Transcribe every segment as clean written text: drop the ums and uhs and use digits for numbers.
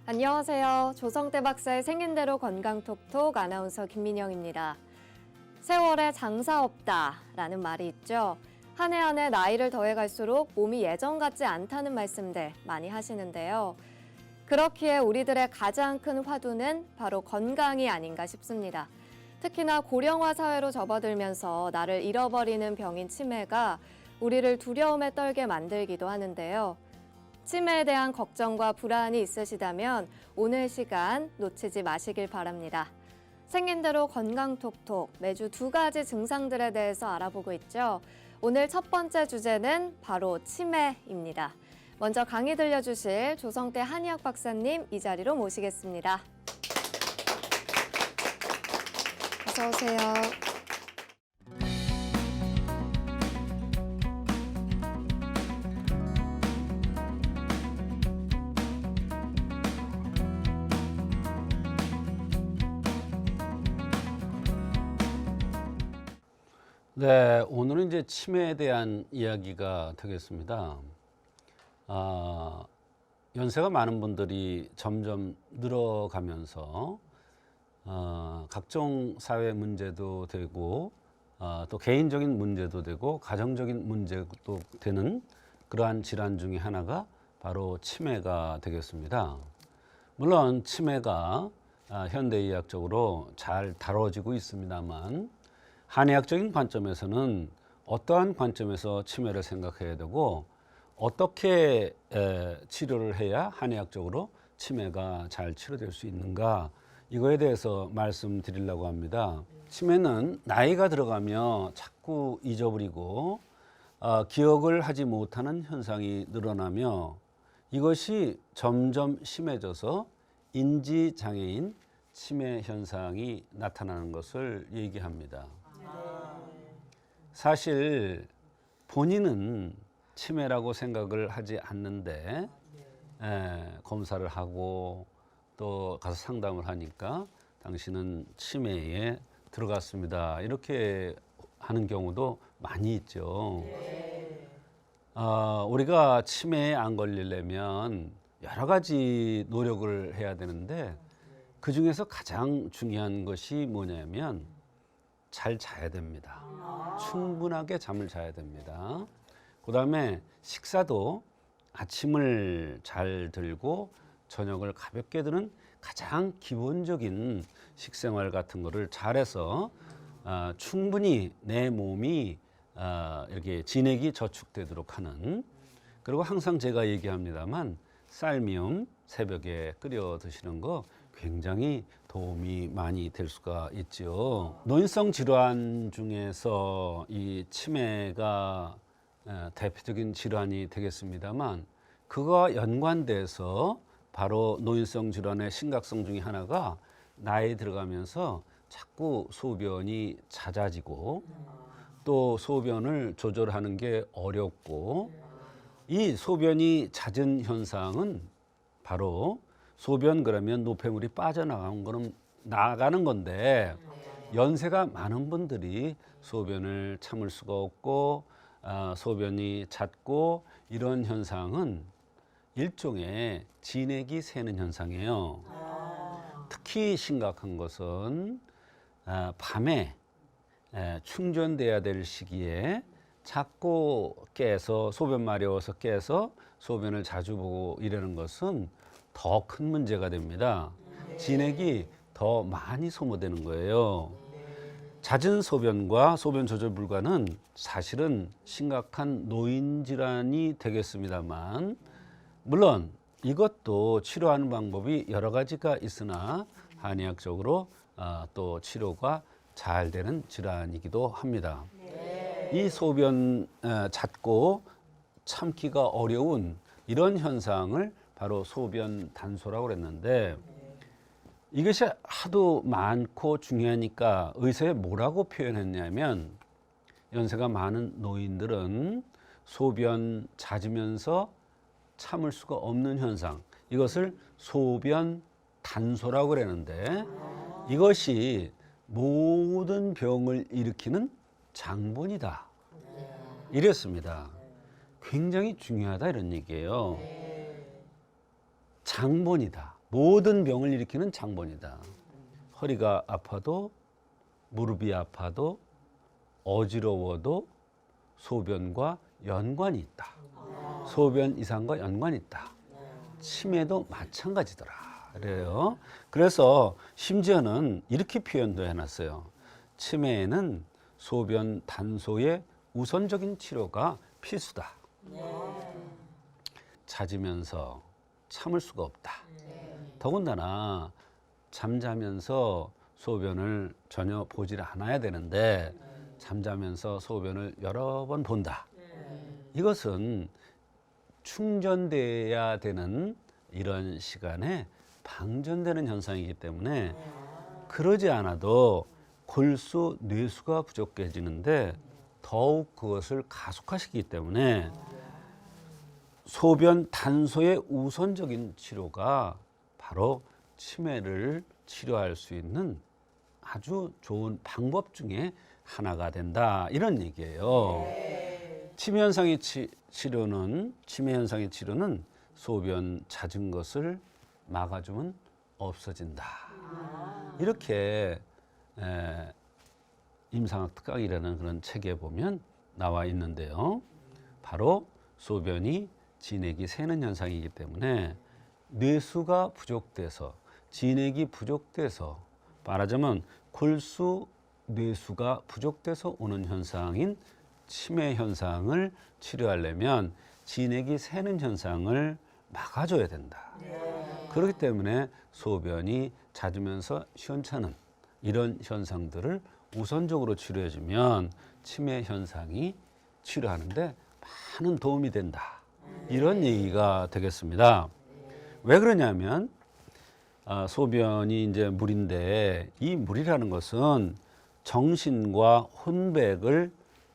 안녕하세요. 조성태 박사의 생긴 대로 건강톡톡 아나운서 김민영입니다. 세월에 장사 없다라는 말이 있죠. 한 해 한 해 나이를 더해갈수록 몸이 예전 같지 않다는 말씀들 많이 하시는데요. 그렇기에 우리들의 가장 큰 화두는 바로 건강이 아닌가 싶습니다. 특히나 고령화 사회로 접어들면서 나를 잃어버리는 병인 치매가 우리를 두려움에 떨게 만들기도 하는데요. 치매에 대한 걱정과 불안이 있으시다면 오늘 시간 놓치지 마시길 바랍니다. 생긴 대로 건강톡톡 매주 2가지 증상들에 대해서 알아보고 있죠. 오늘 첫 번째 주제는 바로 치매입니다. 먼저 강의 들려주실 조성태 한의학 박사님 이 자리로 모시겠습니다. 어서 오세요. 네, 오늘은 이제 치매에 대한 이야기가 되겠습니다. 연세가 많은 분들이 점점 늘어가면서 각종 사회 문제도 되고 또 개인적인 문제도 되고 가정적인 문제도 되는 그러한 질환 중에 하나가 바로 치매가 되겠습니다. 물론 치매가 현대의학적으로 잘 다뤄지고 있습니다만 한의학적인 관점에서는 어떠한 관점에서 치매를 생각해야 되고 어떻게 치료를 해야 한의학적으로 치매가 잘 치료될 수 있는가, 이거에 대해서 말씀드리려고 합니다. 치매는 나이가 들어가며 자꾸 잊어버리고 기억을 하지 못하는 현상이 늘어나며 이것이 점점 심해져서 인지장애인 치매 현상이 나타나는 것을 얘기합니다. 사실 본인은 치매라고 생각을 하지 않는데 검사를 하고 또 가서 상담을 하니까 당신은 치매에 들어갔습니다, 이렇게 하는 경우도 많이 있죠. 우리가 치매에 안 걸리려면 여러 가지 노력을 해야 되는데 그 중에서 가장 중요한 것이 뭐냐면 잘 자야 됩니다. 충분하게 잠을 자야 됩니다. 그 다음에 식사도 아침을 잘 들고 저녁을 가볍게 드는 가장 기본적인 식생활 같은 거를 잘해서 충분히 내 몸이 이렇게 진액이 저축되도록 하는, 그리고 항상 제가 얘기합니다만 쌀미음 새벽에 끓여 드시는 거 굉장히 도움이 많이 될 수가 있죠. 노인성 질환 중에서 이 치매가 대표적인 질환이 되겠습니다만 그거와 연관돼서 바로 노인성 질환의 심각성 중에 하나가 나이 들어가면서 자꾸 소변이 잦아지고 또 소변을 조절하는 게 어렵고, 이 소변이 잦은 현상은 바로 소변 그러면 노폐물이 빠져나가는 건데 연세가 많은 분들이 소변을 참을 수가 없고 소변이 잦고 이런 현상은 일종의 진액이 새는 현상이에요. 특히 심각한 것은 밤에 충전돼야 될 시기에 자꾸 깨서 소변 마려워서 깨서 소변을 자주 보고 이러는 것은 더 큰 문제가 됩니다. 진액이 더 많이 소모되는 거예요. 잦은 소변과 소변 조절 불가는 사실은 심각한 노인 질환이 되겠습니다만, 물론 이것도 치료하는 방법이 여러 가지가 있으나 한의학적으로 또 치료가 잘 되는 질환이기도 합니다. 이 소변 잦고 참기가 어려운 이런 현상을 바로 소변 단소라고 그랬는데, 이것이 하도 많고 중요하니까 의사에 뭐라고 표현했냐면 연세가 많은 노인들은 소변 잦으면서 참을 수가 없는 현상, 이것을 소변 단소라고 그랬는데 이것이 모든 병을 일으키는 장본이다, 이랬습니다. 굉장히 중요하다 이런 얘기예요. 장본이다. 모든 병을 일으키는 장본이다. 허리가 아파도, 무릎이 아파도, 어지러워도 소변과 연관이 있다. 소변 이상과 연관이 있다. 치매도 마찬가지더라. 그래요. 그래서 심지어는 이렇게 표현도 해놨어요. 치매에는 소변 단소의 우선적인 치료가 필수다. 잦으면서 참을 수가 없다. 더군다나 잠자면서 소변을 전혀 보질 않아야 되는데 잠자면서 소변을 여러 번 본다. 이것은 충전돼야 되는 이런 시간에 방전되는 현상이기 때문에 그러지 않아도 골수, 뇌수가 부족해지는데 더욱 그것을 가속화시키기 때문에 소변 단소의 우선적인 치료가 바로 치매를 치료할 수 있는 아주 좋은 방법 중에 하나가 된다. 이런 얘기예요. 치매 현상의 치료는 소변 잦은 것을 막아주면 없어진다. 이렇게 임상학 특강이라는 그런 책에 보면 나와 있는데요. 바로 소변이 진액이 새는 현상이기 때문에 뇌수가 부족돼서 진액이 부족돼서 말하자면 골수 뇌수가 부족돼서 오는 현상인 치매 현상을 치료하려면 진액이 새는 현상을 막아줘야 된다. 그렇기 때문에 소변이 잦으면서 시원찮은 이런 현상들을 우선적으로 치료해주면 치매 현상이 치료하는데 많은 도움이 된다. 이런 얘기가 되겠습니다. 왜 그러냐면 소변이 이제 물인데 이 물이라는 것은 정신과 혼백을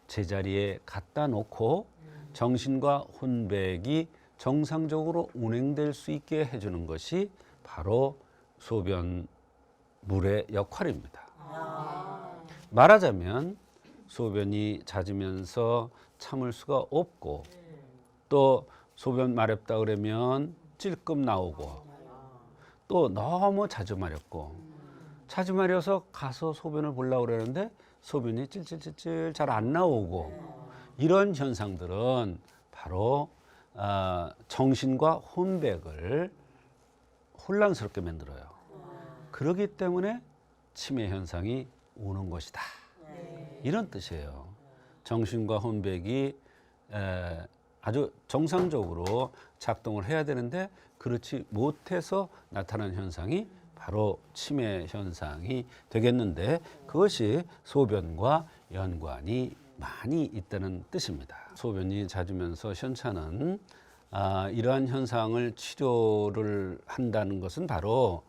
제자리에 갖다 놓고 정신과 혼백이 정상적으로 운행될 수 있게 해주는 것이 바로 소변 물의 역할입니다. 말하자면 소변이 잦으면서 참을 수가 없고 또 소변 마렵다 그러면 찔끔 나오고 또 너무 자주 마렵고 자주 마려서 가서 소변을 보려고 그러는데 소변이 찔찔찔찔 잘 안 나오고 이런 현상들은 바로 정신과 혼백을 혼란스럽게 만들어요. 그렇기 때문에 치매 현상이 오는 것이다. 이런 뜻이에요. 정신과 혼백이 아주 정상적으로 작동을 해야 되는데 그렇지 못해서 나타나는 현상이 바로 치매 현상이 되겠는데 그것이 소변과 연관이 많이 있다는 뜻입니다. 소변이 잦으면서 시원찮은 이러한 현상을 치료를 한다는 것은 바로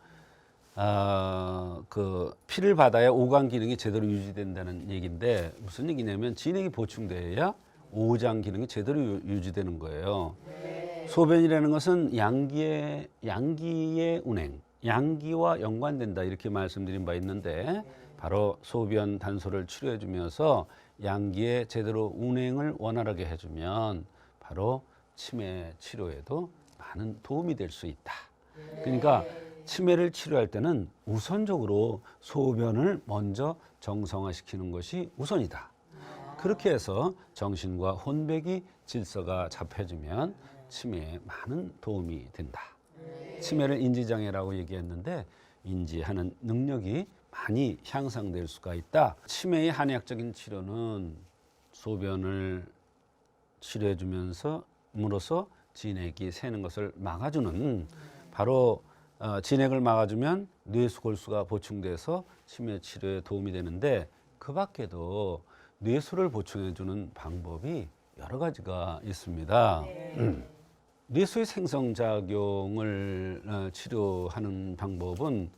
그 피를 받아야 오간 기능이 제대로 유지된다는 얘기인데 무슨 얘기냐면 진액이 보충돼야 오장 기능이 제대로 유지되는 거예요. 소변이라는 것은 양기의 운행, 양기와 연관된다 이렇게 말씀드린 바 있는데 바로 소변 단소를 치료해 주면서 양기의 제대로 운행을 원활하게 해주면 바로 치매 치료에도 많은 도움이 될 수 있다. 그러니까 치매를 치료할 때는 우선적으로 소변을 먼저 정상화시키는 것이 우선이다. 그렇게 해서 정신과 혼백이 질서가 잡혀지면 치매에 많은 도움이 된다. 치매를 인지장애라고 얘기했는데 인지하는 능력이 많이 향상될 수가 있다. 치매의 한의학적인 치료는 소변을 치료해 주면서 물어서 진액이 새는 것을 막아주는 바로 진액을 막아주면 뇌수골수가 보충돼서 치매 치료에 도움이 되는데 그 밖에도 뇌수를 보충해 주는 방법이 여러 가지가 있습니다. 뇌수의 생성작용을 치료하는 방법은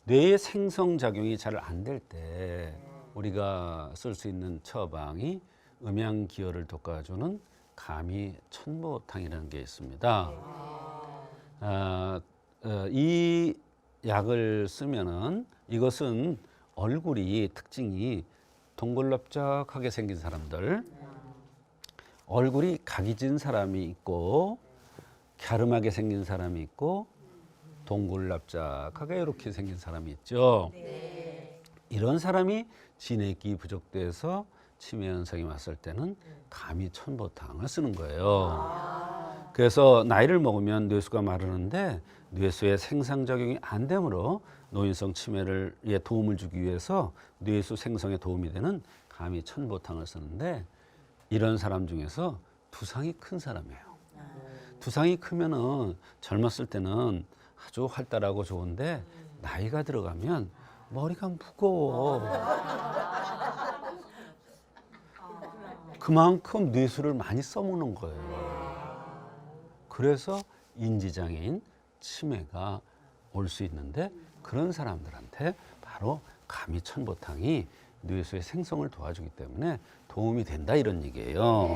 뇌의 생성작용이 잘 안 될 때 우리가 쓸 수 있는 처방이 음양기혈을 돋궈주는 가미천보탕이라는 게 있습니다. 이 약을 쓰면은 이것은 얼굴이 특징이 동글럽적하게 생긴 사람들, 얼굴이 각이 진 사람이 있고 갸름하게 생긴 사람이 있고 동글납작하게 이렇게 생긴 사람이 있죠. 이런 사람이 진액이 부족돼서 치매 현상이 왔을 때는 감히 천보탕을 쓰는 거예요. 그래서 나이를 먹으면 뇌수가 마르는데 뇌수의 생상작용이 안 되므로 노인성 치매에 도움을 주기 위해서 뇌수 생성에 도움이 되는 감히 천보탕을 쓰는데 이런 사람 중에서 두상이 큰 사람이에요. 두상이 크면은 젊었을 때는 아주 활달하고 좋은데 나이가 들어가면 머리가 무거워. 그만큼 뇌수를 많이 써먹는 거예요. 그래서 인지장애인 치매가 올 수 있는데 그런 사람들한테 바로 감히 천보탕이 뇌수의 생성을 도와주기 때문에 도움이 된다 이런 얘기예요.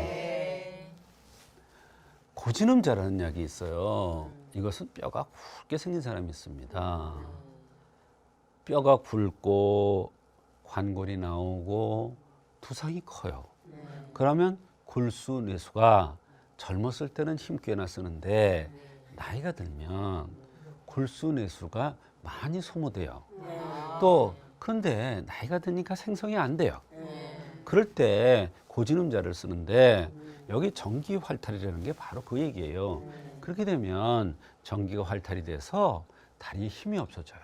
고지놈자라는 약이 있어요. 이것은 뼈가 굵게 생긴 사람이 있습니다. 뼈가 굵고 관골이 나오고 두상이 커요. 그러면 골수 뇌수가 젊었을 때는 힘 꽤나 쓰는데 나이가 들면 골수 뇌수가 많이 소모돼요. 또 그런데 나이가 드니까 생성이 안 돼요. 그럴 때 고지놈자를 쓰는데 여기 전기 활탈이라는 게 바로 그 얘기예요. 그렇게 되면 전기가 활탈이 돼서 다리에 힘이 없어져요.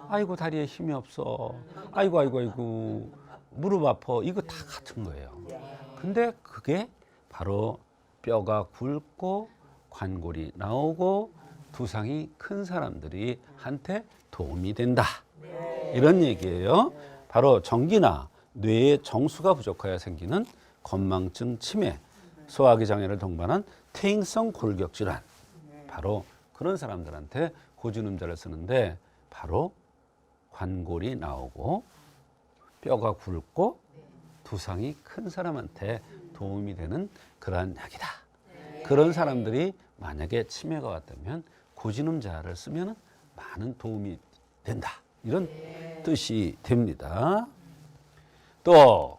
아이고 다리에 힘이 없어. 아이고 무릎 아파. 이거 다 같은 거예요. 근데 그게 바로 뼈가 굵고 관골이 나오고 두상이 큰 사람들이 한테 도움이 된다. 이런 얘기예요. 바로 전기나 뇌의 정수가 부족하여 생기는 건망증 치매, 소화기 장애를 동반한 퇴행성 골격 질환. 바로 그런 사람들한테 고지놈자를 쓰는데 바로 관골이 나오고 뼈가 굵고 두상이 큰 사람한테 도움이 되는 그러한 약이다. 그런 사람들이 만약에 치매가 왔다면 고지놈자를 쓰면 많은 도움이 된다. 이런 뜻이 됩니다. 또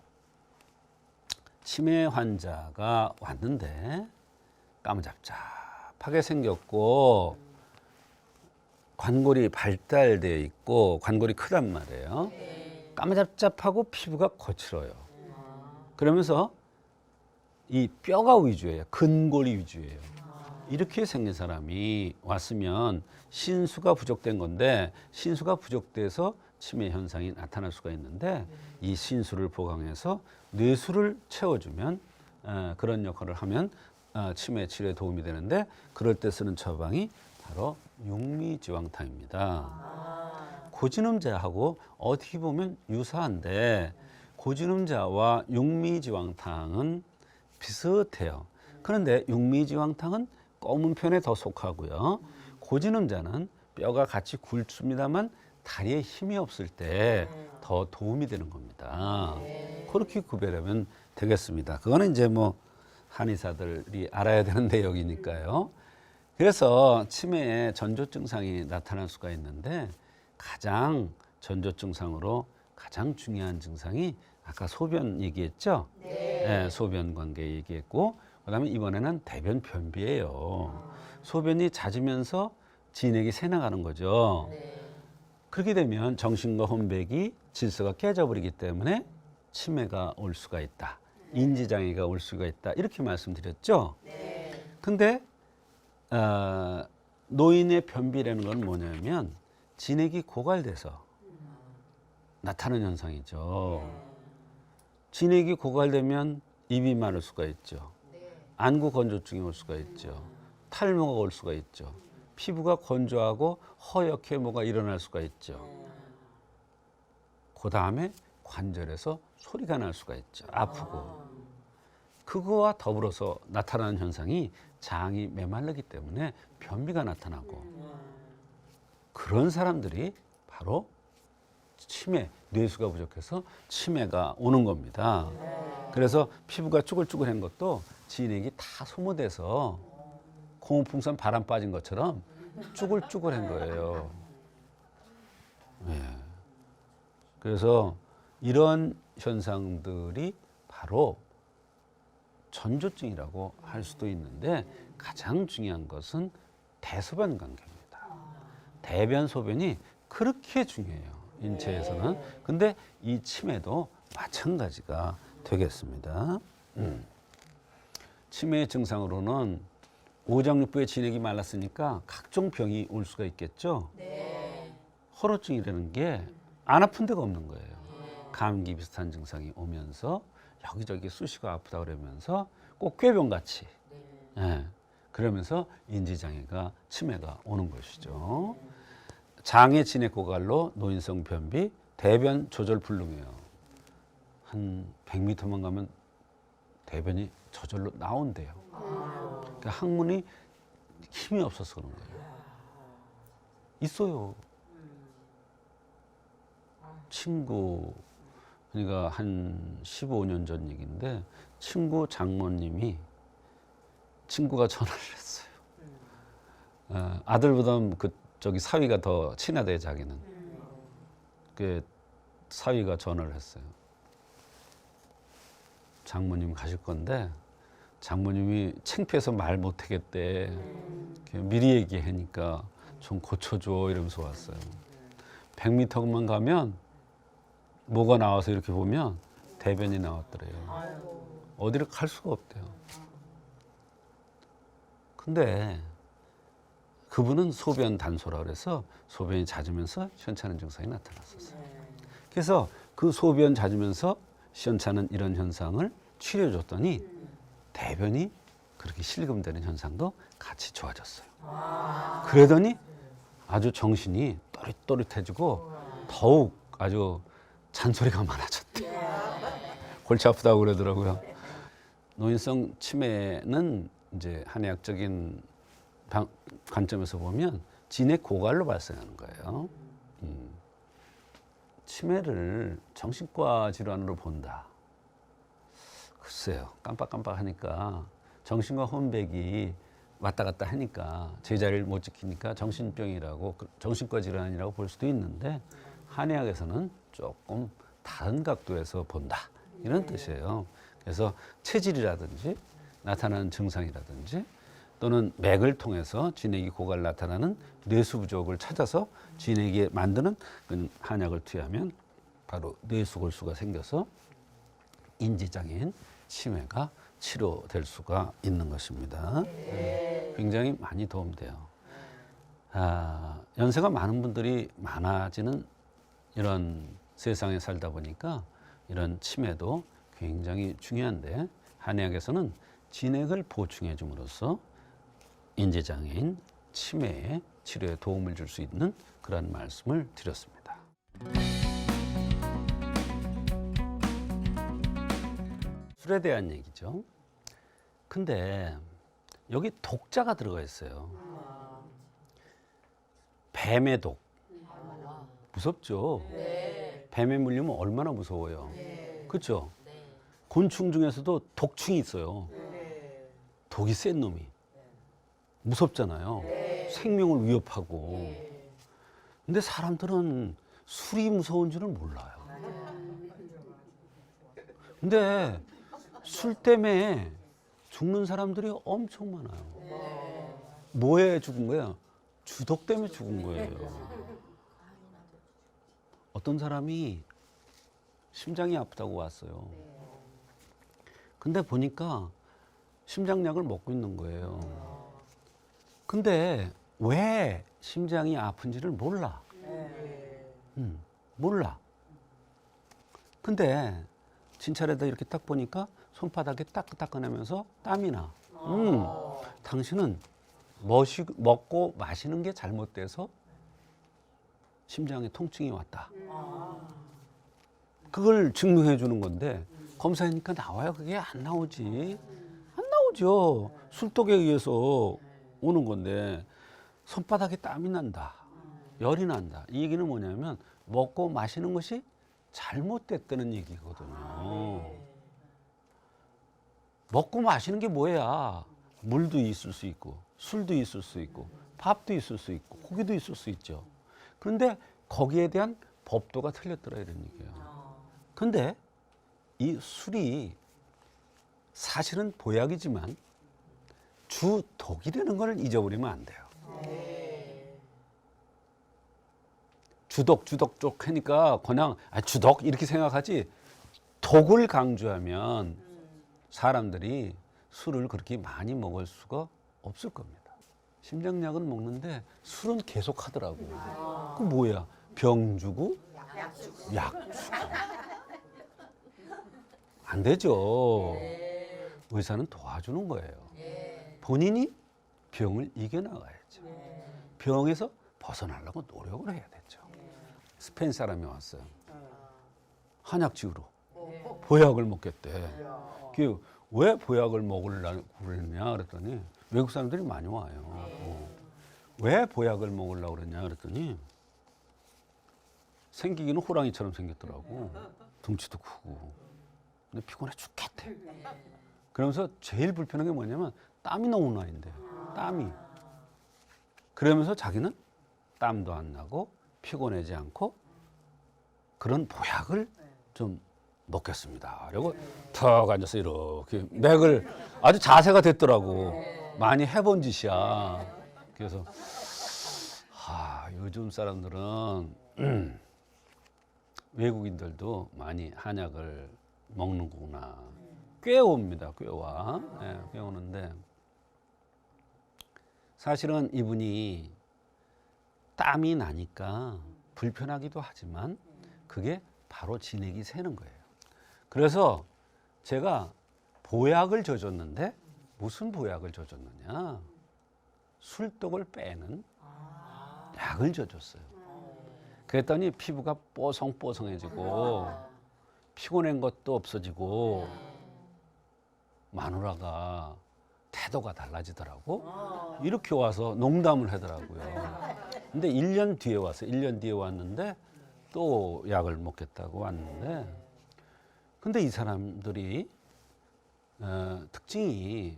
치매 환자가 왔는데 까무잡잡하게 생겼고 관골이 발달되어 있고 관골이 크단 말이에요. 까무잡잡하고 피부가 거칠어요. 그러면서 이 뼈가 위주예요. 근골이 위주예요. 이렇게 생긴 사람이 왔으면 신수가 부족된 건데 신수가 부족돼서 치매 현상이 나타날 수가 있는데 이 신수를 보강해서 뇌수를 채워주면 그런 역할을 하면 치매 치료에 도움이 되는데 그럴 때 쓰는 처방이 바로 육미지왕탕입니다. 고지놈자하고 어떻게 보면 유사한데 고지놈자와 육미지왕탕은 비슷해요. 그런데 육미지왕탕은 검은 편에 더 속하고요. 고지놈자는 뼈가 같이 굵습니다만 다리에 힘이 없을 때 더 도움이 되는 겁니다. 그렇게 구별하면 되겠습니다. 그거는 이제 뭐 한의사들이 알아야 되는 내용이니까요. 그래서 치매에 전조 증상이 나타날 수가 있는데 가장 전조 증상으로 가장 중요한 증상이 아까 소변 얘기했죠? 네, 소변 관계 얘기했고 그다음에 이번에는 대변 변비예요. 소변이 잦으면서 진액이 새 나가는 거죠. 그렇게 되면 정신과 혼백이 질서가 깨져버리기 때문에 치매가 올 수가 있다. 인지장애가 올 수가 있다. 이렇게 말씀드렸죠. 근데 노인의 변비라는 건 뭐냐면 진액이 고갈돼서 나타나는 현상이죠. 진액이 고갈되면 입이 마를 수가 있죠. 안구 건조증이 올 수가 있죠. 탈모가 올 수가 있죠. 피부가 건조하고 허옇게 뭐가 일어날 수가 있죠. 그 다음에 관절에서 소리가 날 수가 있죠. 아프고. 그거와 더불어서 나타나는 현상이 장이 메말르기 때문에 변비가 나타나고 그런 사람들이 바로 치매, 뇌수가 부족해서 치매가 오는 겁니다. 그래서 피부가 쭈글쭈글한 것도 진액이 다 소모돼서 고무풍선 바람 빠진 것처럼 쭈글쭈글한 거예요. 네. 그래서 이런 현상들이 바로 전조증이라고 할 수도 있는데 가장 중요한 것은 대소변 관계입니다. 대변, 소변이 그렇게 중요해요. 인체에서는. 근데 이 치매도 마찬가지가 되겠습니다. 치매의 증상으로는 오장육부의 진액이 말랐으니까 각종 병이 올 수가 있겠죠. 허로증이라는 게 안 아픈 데가 없는 거예요. 감기 비슷한 증상이 오면서 여기저기 쑤시고 아프다 그러면서 꼭 꾀병같이 예, 그러면서 인지장애가 치매가 오는 것이죠. 장애 진액 고갈로 노인성 변비, 대변 조절 불능이에요. 한 100m만 가면 대변이 저절로 나온대요. 그러니까 항문이 힘이 없어서 그런 거예요. 있어요. 친구, 그러니까 한 15년 전 얘기인데 친구 장모님이 친구가 전화를 했어요. 아들보다는 저기 사위가 더 친하대 자기는. 그 사위가 전화를 했어요. 장모님 가실 건데 장모님이 창피해서 말 못하겠대. 미리 얘기하니까 좀 고쳐줘 이러면서 왔어요. 100m만 가면 뭐가 나와서 이렇게 보면 대변이 나왔더래요. 어디를 갈 수가 없대요. 근데 그분은 소변 단소라 그래서 소변이 잦으면서 시원찮은 증상이 나타났었어요. 그래서 그 소변 잦으면서 시원찮은 이런 현상을 치료해줬더니 대변이 그렇게 실금되는 현상도 같이 좋아졌어요. 그러더니 아주 정신이 또릿또릿해지고 더욱 아주 잔소리가 많아졌대. 골치 아프다고 그러더라고요. 노인성 치매는 이제 한의학적인 관점에서 보면 진액 고갈로 발생하는 거예요. 치매를 정신과 질환으로 본다. 글쎄요, 깜빡깜빡하니까 정신과 혼백이 왔다 갔다 하니까 제자리를 못 지키니까 정신병이라고 정신과 질환이라고 볼 수도 있는데 한의학에서는 조금 다른 각도에서 본다 이런 뜻이에요. 그래서 체질이라든지 나타나는 증상이라든지 또는 맥을 통해서 진액이 고갈 나타나는 뇌수 부족을 찾아서 진액이 만드는 한약을 투여하면 바로 뇌수골수가 생겨서 인지장애인 치매가 치료될 수가 있는 것입니다. 굉장히 많이 도움돼요. 연세가 많은 분들이 많아지는 이런 세상에 살다 보니까 이런 치매도 굉장히 중요한데 한의학에서는 진액을 보충해 줌으로써 인지장애인 치매의 치료에 도움을 줄 수 있는 그런 말씀을 드렸습니다. 술에 대한 얘기죠. 근데 여기 독자가 들어가 있어요. 뱀의 독. 무섭죠? 뱀에 물리면 얼마나 무서워요. 그렇죠? 곤충 중에서도 독충이 있어요. 독이 센 놈이. 무섭잖아요. 생명을 위협하고. 근데 사람들은 술이 무서운 줄은 몰라요. 근데 술 때문에 죽는 사람들이 엄청 많아요. 뭐에 죽은 거야? 주독 때문에 죽은 거예요. 어떤 사람이 심장이 아프다고 왔어요. 근데 보니까 심장약을 먹고 있는 거예요. 근데 왜 심장이 아픈지를 몰라. 몰라. 근데 진찰에다 이렇게 딱 보니까 손바닥에 딱 닦아내면서 땀이 나. 당신은 먹고 마시는 게 잘못돼서 심장에 통증이 왔다. 그걸 증명해 주는 건데 검사하니까 나와요. 그게 안 나오지. 안 나오죠. 술독에 의해서 오는 건데 손바닥에 땀이 난다. 열이 난다. 이 얘기는 뭐냐면 먹고 마시는 것이 잘못됐다는 얘기거든요. 먹고 마시는 게 뭐야? 물도 있을 수 있고 술도 있을 수 있고 밥도 있을 수 있고 고기도 있을 수 있죠. 그런데 거기에 대한 법도가 틀렸더라 이런 얘기예요. 근데 이 술이 사실은 보약이지만 주 독이 되는 걸 잊어버리면 안 돼요. 주독 쪽 하니까 그냥 주독 이렇게 생각하지 독을 강조하면 사람들이 술을 그렇게 많이 먹을 수가 없을 겁니다. 심장약은 먹는데 술은 계속 하더라고. 그 뭐야? 병 주고 약 주고. 안 되죠. 의사는 도와주는 거예요. 본인이 병을 이겨나가야죠. 병에서 벗어나려고 노력을 해야 되죠. 스페인 사람이 왔어요. 한약 지으러. 보약을 먹겠대. 왜 보약을 먹으려고 그랬냐 그랬더니 외국 사람들이 많이 와요. 왜 보약을 먹으려고 그랬냐 그랬더니 생기기는 호랑이처럼 생겼더라고. 덩치도 크고. 근데 피곤해 죽겠대. 그러면서 제일 불편한 게 뭐냐면 땀이 너무 나는데 땀이. 그러면서 자기는 땀도 안 나고 피곤하지 않고 그런 보약을 좀 먹겠습니다. 그리고 턱 앉아서 이렇게 맥을 아주 자세가 됐더라고. 많이 해본 짓이야. 그래서 요즘 사람들은 외국인들도 많이 한약을 먹는구나. 꽤 옵니다. 꽤 와. 네, 꽤 오는데 사실은 이분이 땀이 나니까 불편하기도 하지만 그게 바로 진액이 새는 거예요. 그래서 제가 보약을 줘줬는데 무슨 보약을 줘줬느냐? 술독을 빼는 약을 줘줬어요. 그랬더니 피부가 뽀송뽀송해지고 피곤한 것도 없어지고 마누라가 태도가 달라지더라고. 이렇게 와서 농담을 하더라고요. 근데 1년 뒤에 왔어요. 1년 뒤에 왔는데 또 약을 먹겠다고 왔는데 근데 이 사람들이 특징이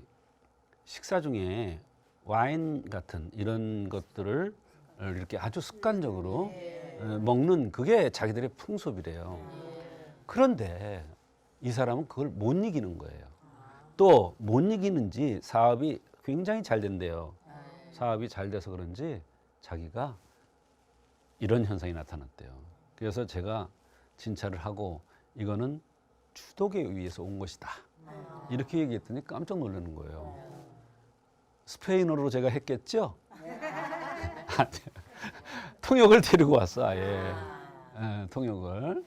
식사 중에 와인 같은 이런 것들을 이렇게 아주 습관적으로 먹는 그게 자기들의 풍습이래요. 그런데 이 사람은 그걸 못 이기는 거예요. 또 못 이기는지 사업이 굉장히 잘 된대요. 사업이 잘 돼서 그런지 자기가 이런 현상이 나타났대요. 그래서 제가 진찰을 하고 이거는 주독에 의해서 온 것이다. 이렇게 얘기했더니 깜짝 놀라는 거예요. 스페인어로 제가 했겠죠? 통역을 데리고 왔어, 아예. 통역을.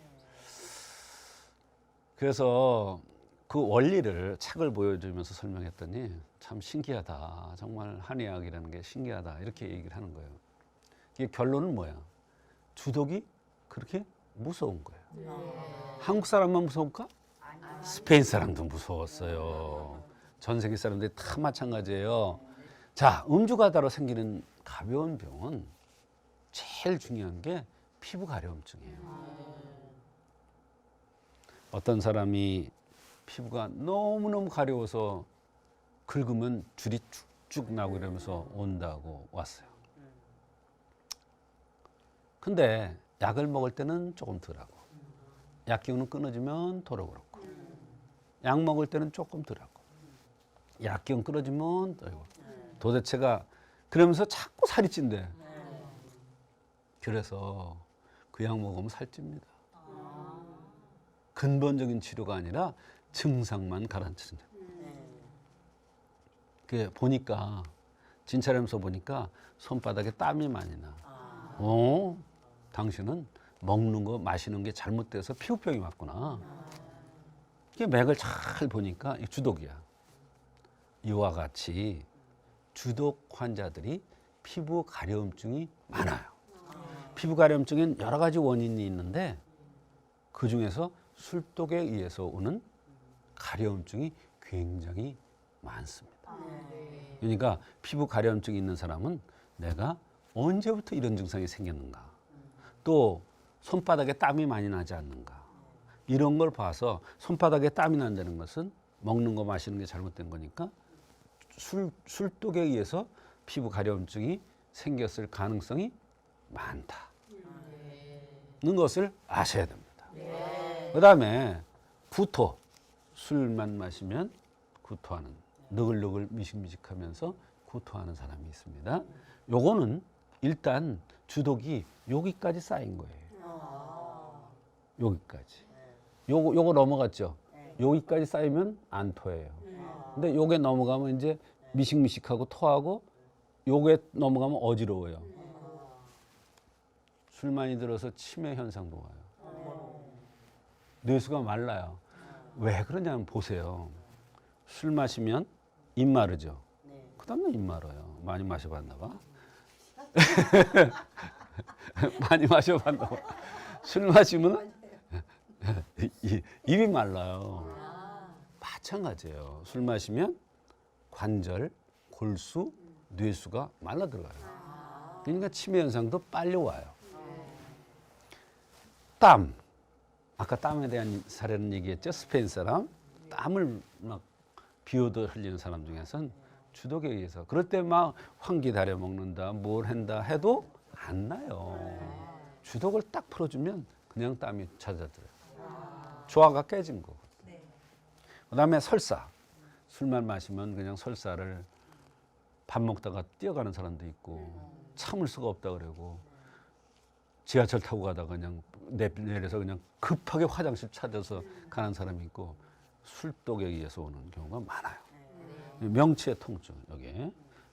그래서 그 원리를 책을 보여주면서 설명했더니 참 신기하다. 정말 한의학이라는 게 신기하다. 이렇게 얘기를 하는 거예요. 이게 결론은 뭐야? 주독이 그렇게 무서운 거예요. 한국 사람만 무서울까? 스페인 사람도 무서웠어요. 전 세계 사람들이 다 마찬가지예요. 자, 음주가다로 생기는 가벼운 병은 제일 중요한 게 피부 가려움증이에요. 어떤 사람이 피부가 너무너무 가려워서 긁으면 줄이 쭉쭉 나고 이러면서 온다고 왔어요. 근데 약을 먹을 때는 조금 덜하고 약 기운은 끊어지면 도로 그렇고 약 먹을 때는 조금 덜하고 약 기운 끊어지면 도대체가 그러면서 자꾸 살이 찐대. 그래서 그 약 먹으면 살찝니다. 근본적인 치료가 아니라 증상만 가라앉히는. 그 보니까 진찰하면서 보니까 손바닥에 땀이 많이 나. 당신은 먹는 거 마시는 게 잘못돼서 피부병이 왔구나. 이게 맥을 잘 보니까 주독이야. 이와 같이 주독 환자들이 피부 가려움증이 많아요. 피부 가려움증엔 여러 가지 원인이 있는데 그 중에서 술독에 의해서 오는 가려움증이 굉장히 많습니다. 그러니까 피부 가려움증이 있는 사람은 내가 언제부터 이런 증상이 생겼는가, 또 손바닥에 땀이 많이 나지 않는가, 이런 걸 봐서 손바닥에 땀이 난다는 것은 먹는 거 마시는 게 잘못된 거니까 술독에 의해서 피부 가려움증이 생겼을 가능성이 많다는 것을 아셔야 됩니다. 그 다음에 구토, 술만 마시면 구토하는, 느글느글 미식미식하면서 구토하는 사람이 있습니다. 요거는 일단 주독이 여기까지 쌓인 거예요. 여기까지. 요거 넘어갔죠. 여기까지 쌓이면 안 토해요. 근데 요게 넘어가면 이제 미식미식하고 토하고 요게 넘어가면 어지러워요. 술 많이 들어서 치매 현상도 와요. 뇌수가 말라요. 왜 그러냐면 보세요. 술 마시면 입 마르죠. 그 다음날 입 말아요. 많이 마셔봤나 봐. 많이 마셔봤나 봐. 술 마시면 입이 말라요. 마찬가지예요. 술 마시면 관절, 골수, 뇌수가 말라 들어가요. 그러니까 치매 현상도 빨리 와요. 땀. 아까 땀에 대한 사례는 얘기했죠. 스페인 사람. 땀을 막 비오듯 흘리는 사람 중에서는 주독에 의해서. 그럴 때 막 환기 달여 먹는다, 뭘 한다 해도 안 나요. 주독을 딱 풀어주면 그냥 땀이 잦아들어요. 조화가 깨진 거. 그다음에 설사. 술만 마시면 그냥 설사를 밥 먹다가 뛰어가는 사람도 있고 참을 수가 없다 그러고 지하철 타고 가다가 그냥 내려서 그냥 급하게 화장실 찾아서 가는 사람이 있고 술독에 의해서 오는 경우가 많아요. 명치의 통증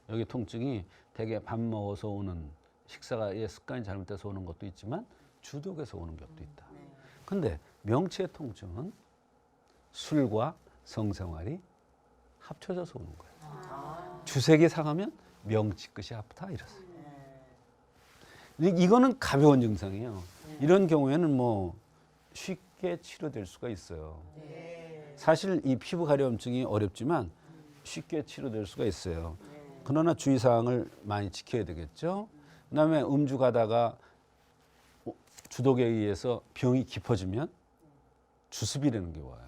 여기 통증이 대개 밥 먹어서 오는 식사의 습관이 잘못돼서 오는 것도 있지만 주독에서 오는 것도 있다. 근데 명치의 통증은 술과 성생활이 합쳐져서 오는 거예요. 주색이 상하면 명치 끝이 아프다 이랬어요. 이거는 가벼운 증상이에요. 이런 경우에는 뭐 쉽게 치료될 수가 있어요. 사실 이 피부 가려움증이 어렵지만 쉽게 치료될 수가 있어요. 그러나 주의사항을 많이 지켜야 되겠죠. 그다음에 음주 가다가 주독에 의해서 병이 깊어지면 주습이라는 게 와요.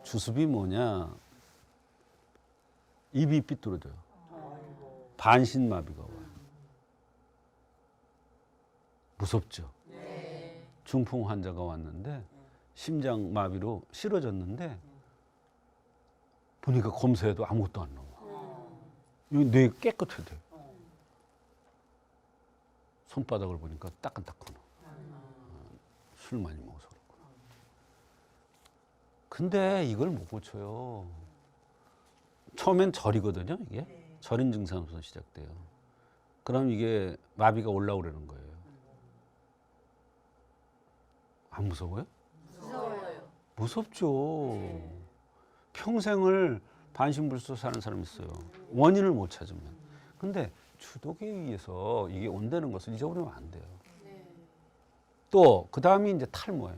주습이 뭐냐? 입이 삐뚤어져요. 반신마비가 와요. 무섭죠. 중풍 환자가 왔는데 심장마비로 쓰러졌는데 보니까 검사해도 아무것도 안 나와. 여기 뇌 깨끗해 돼. 손바닥을 보니까 따끈따끈해. 술 많이 먹어서 그렇구나. 근데 이걸 못 고쳐요. 처음엔 절이거든요, 이게. 절인 증상부터 시작돼요. 그럼 이게 마비가 올라오려는 거예요. 안 무서워요? 무서워요. 무섭죠. 평생을 반신불수 사는 사람이 있어요. 원인을 못 찾으면. 근데 주독에 의해서 이게 온다는 것을 잊어버리면 안 돼요. 또 그 다음이 이제 탈모예요.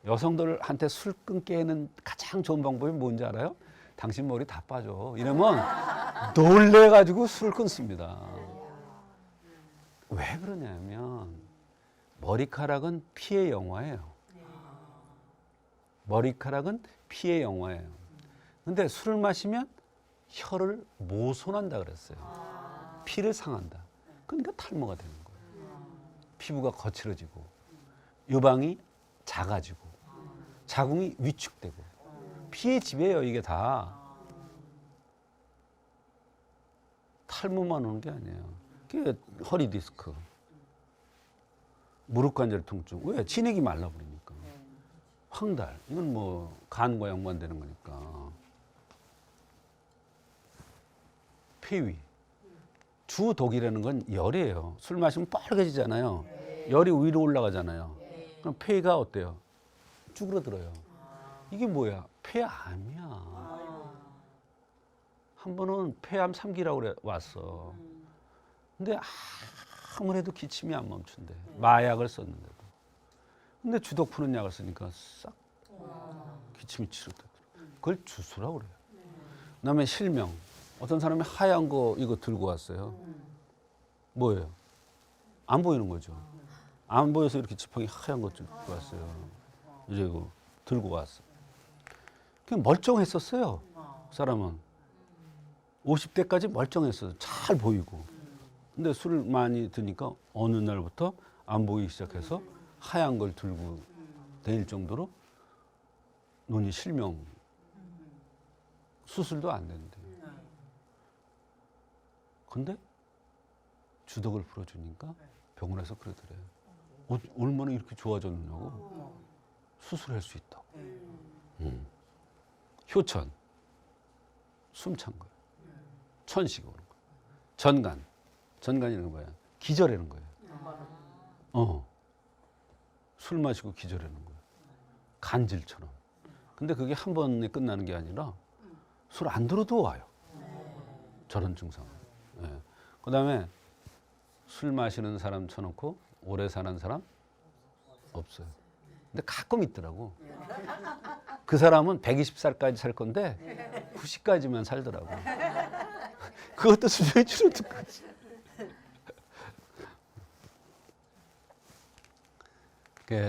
여성들한테 술 끊게 하는 가장 좋은 방법이 뭔지 알아요? 당신 머리 다 빠져. 이러면 놀래가지고 술 끊습니다. 왜 그러냐면 머리카락은 피의 영화예요. 머리카락은 피의 영화예요. 근데 술을 마시면 혀를 모손한다 그랬어요. 피를 상한다. 그러니까 탈모가 되는 거예요. 피부가 거칠어지고 유방이 작아지고 자궁이 위축되고 피의 집이에요. 이게 다. 탈모만 오는 게 아니에요. 그게 허리 디스크, 무릎 관절 통증. 왜? 진액이 말라버리니까. 황달. 이건 뭐 간과 연관되는 거니까. 폐위. 주독이라는 건 열이에요. 술 마시면 빨개지잖아요. 열이 위로 올라가잖아요. 그럼 폐가 어때요? 쭈그러들어요. 이게 뭐야? 폐암이야. 한 번은 폐암 3기라고 왔어. 근데 아무래도 기침이 안 멈춘대. 마약을 썼는데도. 근데 주독 푸는 약을 쓰니까 싹 기침이 치료되더라고. 그걸 주수라고 그래요. 그다음에 실명. 어떤 사람이 하얀 거 이거 들고 왔어요. 뭐예요? 안 보이는 거죠. 안 보여서 이렇게 지팡이 하얀 거 들고 왔어요. 이제 이거 들고 왔어. 그냥 멀쩡했었어요. 사람은 50대까지 멀쩡했어요. 잘 보이고. 근데 술을 많이 드니까 어느 날부터 안 보이기 시작해서 하얀 걸 들고 다닐 정도로 눈이 실명. 수술도 안 된대. 근데 주독을 풀어주니까 병원에서 그러더래요. 얼마나 이렇게 좋아졌느냐고. 수술할 수 있다고. 효천, 숨 찬 거예요. 천식 오는 거예요. 전간이라는 건 뭐야? 기절하는 거예요. 술 마시고 기절하는 거예요. 간질처럼. 근데 그게 한 번에 끝나는 게 아니라 술 안 들어도 와요. 저런 증상. 예. 그다음에 술 마시는 사람 쳐놓고 오래 사는 사람 없어요. 근데 가끔 있더라고. 그 사람은 120살까지 살 건데 90까지만 살더라고. 그것도 수명이 줄어든 거지.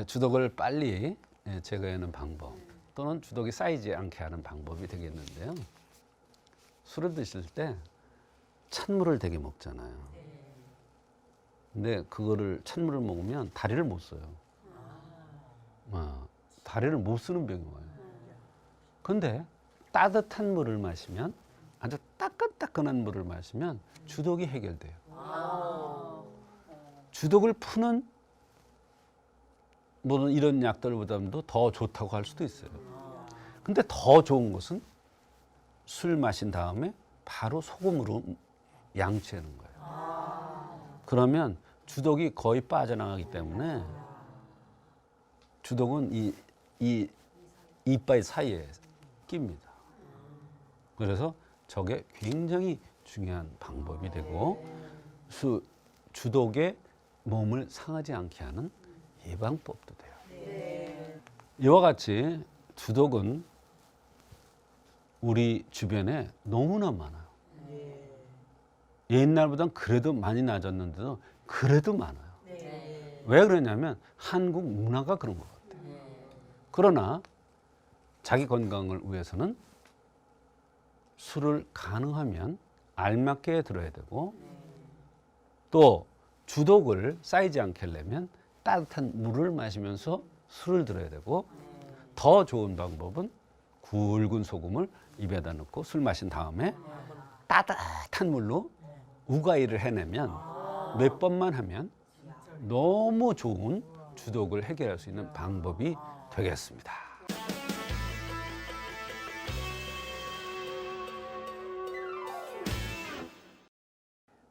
주독을 빨리 제거하는 방법 또는 주독이 쌓이지 않게 하는 방법이 되겠는데요. 술을 드실 때 찬물을 되게 먹잖아요. 근데 그거를 찬물을 먹으면 다리를 못 써요. 다리를 못 쓰는 병이 와요. 근데 따뜻한 물을 마시면 아주 따끈따끈한 물을 마시면 주독이 해결돼요. 주독을 푸는 뭐 이런 약들보다도 더 좋다고 할 수도 있어요. 근데 더 좋은 것은 술 마신 다음에 바로 소금으로 양치하는 거예요. 그러면 주독이 거의 빠져나가기 때문에 주독은 이 이빨 사이에 낍니다. 그래서 저게 굉장히 중요한 방법이 되고 주독에 몸을 상하지 않게 하는 예방법도 돼요. 이와 같이 주독은 우리 주변에 너무나 많아요. 옛날보단 그래도 많이 낮았는데도 그래도 많아요. 왜 그러냐면 한국 문화가 그런 것 같아요. 그러나 자기 건강을 위해서는 술을 가능하면 알맞게 들어야 되고 또 주독을 쌓이지 않게 하려면 따뜻한 물을 마시면서 술을 들어야 되고 더 좋은 방법은 굵은 소금을 입에다 넣고 술 마신 다음에 따뜻한 물로 우가이를 해내면 몇 번만 하면 너무 좋은 주독을 해결할 수 있는 방법이 되겠습니다.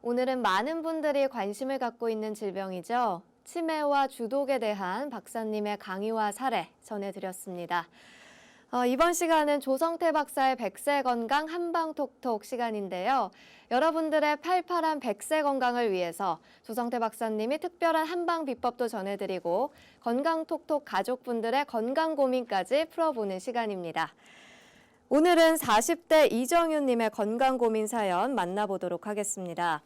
오늘은 많은 분들이 관심을 갖고 있는 질병이죠. 치매와 주독에 대한 박사님의 강의와 사례 전해드렸습니다. 이번 시간은 조성태 박사의 100세 건강 한방톡톡 시간인데요. 여러분들의 팔팔한 100세 건강을 위해서 조성태 박사님이 특별한 한방 비법도 전해드리고 건강톡톡 가족분들의 건강 고민까지 풀어보는 시간입니다. 오늘은 40대 이정윤님의 건강 고민 사연 만나보도록 하겠습니다.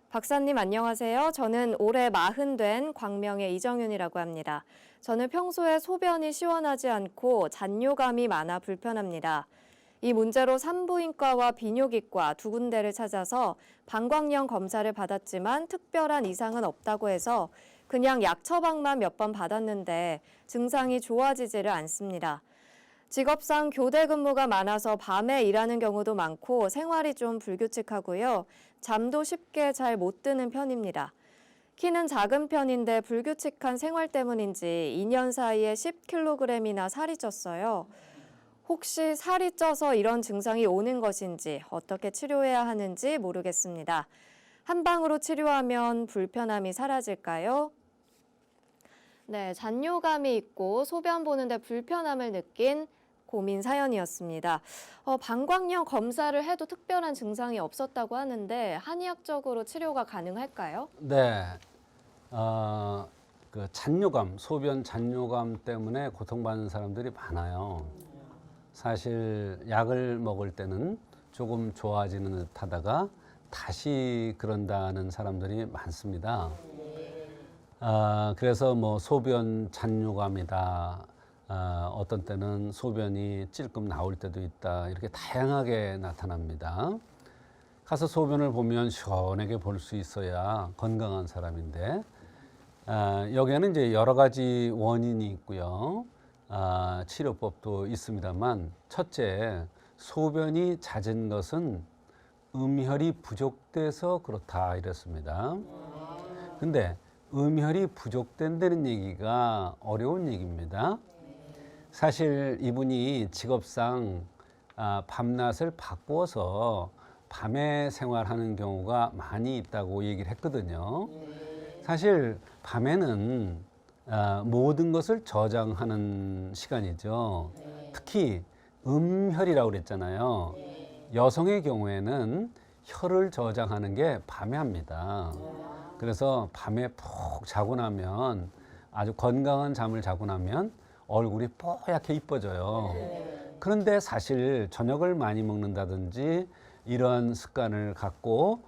박사님 안녕하세요. 저는 올해 40 된 광명의 이정윤이라고 합니다. 저는 평소에 소변이 시원하지 않고 잔뇨감이 많아 불편합니다. 이 문제로 산부인과와 비뇨기과 두 군데를 찾아서 방광염 검사를 받았지만 특별한 이상은 없다고 해서 그냥 약 처방만 몇 번 받았는데 증상이 좋아지지를 않습니다. 직업상 교대 근무가 많아서 밤에 일하는 경우도 많고 생활이 좀 불규칙하고요. 잠도 쉽게 잘 못 드는 편입니다. 키는 작은 편인데 불규칙한 생활 때문인지 2년 사이에 10kg이나 살이 쪘어요. 혹시 살이 쪄서 이런 증상이 오는 것인지 어떻게 치료해야 하는지 모르겠습니다. 한방으로 치료하면 불편함이 사라질까요? 네, 잔뇨감이 있고 소변 보는데 불편함을 느낀 고민 사연이었습니다. 방광염 검사를 해도 특별한 증상이 없었다고 하는데 한의학적으로 치료가 가능할까요? 네, 그 잔뇨감, 소변 잔뇨감 때문에 고통받는 사람들이 많아요. 사실 약을 먹을 때는 조금 좋아지는 듯 하다가 다시 그런다는 사람들이 많습니다. 그래서 뭐 소변 잔뇨감이다. 어떤 때는 소변이 찔끔 나올 때도 있다. 이렇게 다양하게 나타납니다. 가서 소변을 보면 시원하게 볼 수 있어야 건강한 사람인데 여기에는 이제 여러 가지 원인이 있고요. 치료법도 있습니다만 첫째, 소변이 잦은 것은 음혈이 부족돼서 그렇다 이랬습니다. 근데 음혈이 부족된다는 얘기가 어려운 얘기입니다. 사실 이분이 직업상 밤낮을 바꾸어서 밤에 생활하는 경우가 많이 있다고 얘기를 했거든요. 사실 밤에는 모든 것을 저장하는 시간이죠. 특히 음혈이라고 그랬잖아요. 여성의 경우에는 혈을 저장하는 게 밤에 합니다. 그래서 밤에 푹 자고 나면 아주 건강한 잠을 자고 나면 얼굴이 뽀얗게 이뻐져요. 그런데 사실 저녁을 많이 먹는다든지 이런 습관을 갖고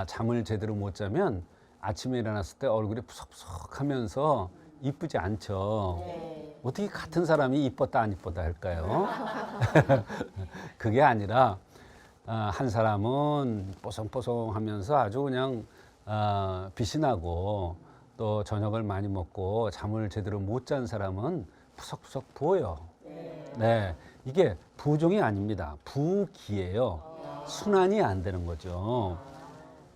잠을 제대로 못 자면 아침에 일어났을 때 얼굴이 푸석푸석하면서 이쁘지 않죠. 어떻게 같은 사람이 이뻤다 안 이뻤다 할까요? 그게 아니라 한 사람은 뽀송뽀송하면서 아주 그냥 빛이 나고 또 저녁을 많이 먹고 잠을 제대로 못 잔 사람은 푸석푸석 부어요. 네, 이게 부종이 아닙니다. 부기예요. 순환이 안 되는 거죠.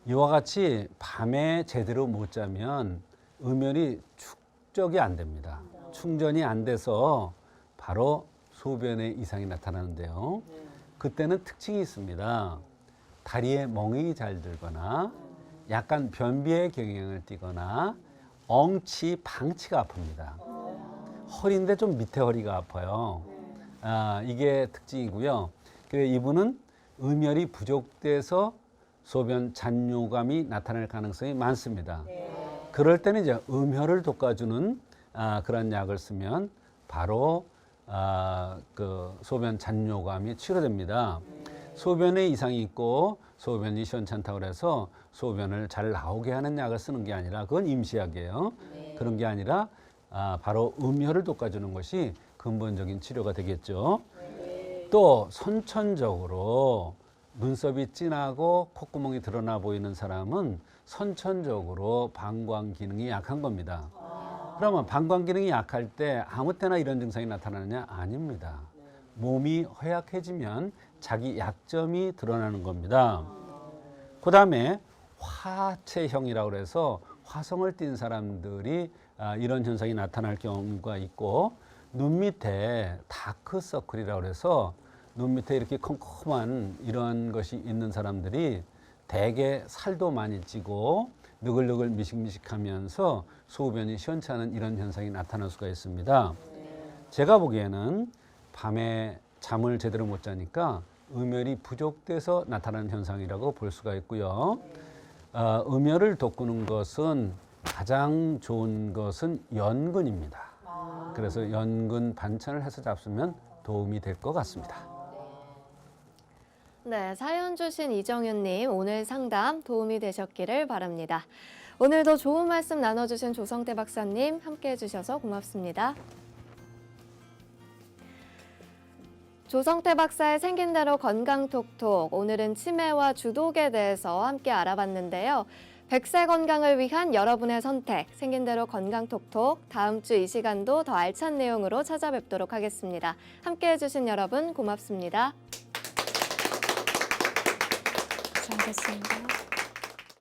이와 같이 밤에 제대로 못 자면 음혈이 축적이 안 됩니다. 충전이 안 돼서 바로 소변에 이상이 나타나는데요. 그때는 특징이 있습니다. 다리에 멍이 잘 들거나 약간 변비의 경향을 띠거나 엉치, 방치가 아픕니다. 허리인데 좀 밑에 허리가 아파요. 이게 특징이고요. 그래서 이분은 음혈이 부족돼서 소변 잔뇨감이 나타날 가능성이 많습니다. 그럴 때는 이제 음혈을 돋궈주는 그런 약을 쓰면 바로 그 소변 잔뇨감이 치료됩니다. 소변에 이상이 있고 소변이 시원찮다고 해서 소변을 잘 나오게 하는 약을 쓰는 게 아니라 그건 임시약이에요. 그런 게 아니라 바로 음혈을 돋궈주는 것이 근본적인 치료가 되겠죠. 또 선천적으로 눈썹이 진하고 콧구멍이 드러나 보이는 사람은 선천적으로 방광 기능이 약한 겁니다. 그러면 방광 기능이 약할 때 아무 때나 이런 증상이 나타나느냐? 아닙니다. 몸이 허약해지면 자기 약점이 드러나는 겁니다. 그 다음에 화체형이라고 해서 화성을 띤 사람들이 이런 현상이 나타날 경우가 있고, 눈 밑에 다크서클이라고 해서 눈 밑에 이렇게 컴컴한 이런 것이 있는 사람들이 대개 살도 많이 찌고 느글느글 미식미식하면서 소변이 시원치 않은 이런 현상이 나타날 수가 있습니다. 제가 보기에는 밤에 잠을 제대로 못 자니까 음혈이 부족돼서 나타나는 현상이라고 볼 수가 있고요. 음혈을 돋구는 것은 가장 좋은 것은 연근입니다. 그래서 연근 반찬을 해서 잡수면 도움이 될 것 같습니다. 네, 사연 주신 이정윤님, 오늘 상담 도움이 되셨기를 바랍니다. 오늘도 좋은 말씀 나눠주신 조성태 박사님 함께해 주셔서 고맙습니다. 조성태 박사의 생긴 대로 건강톡톡, 오늘은 치매와 주독에 대해서 함께 알아봤는데요. 100세 건강을 위한 여러분의 선택, 생긴 대로 건강톡톡, 다음 주 이 시간도 더 알찬 내용으로 찾아뵙도록 하겠습니다. 함께해 주신 여러분 고맙습니다. 수고하셨습니다.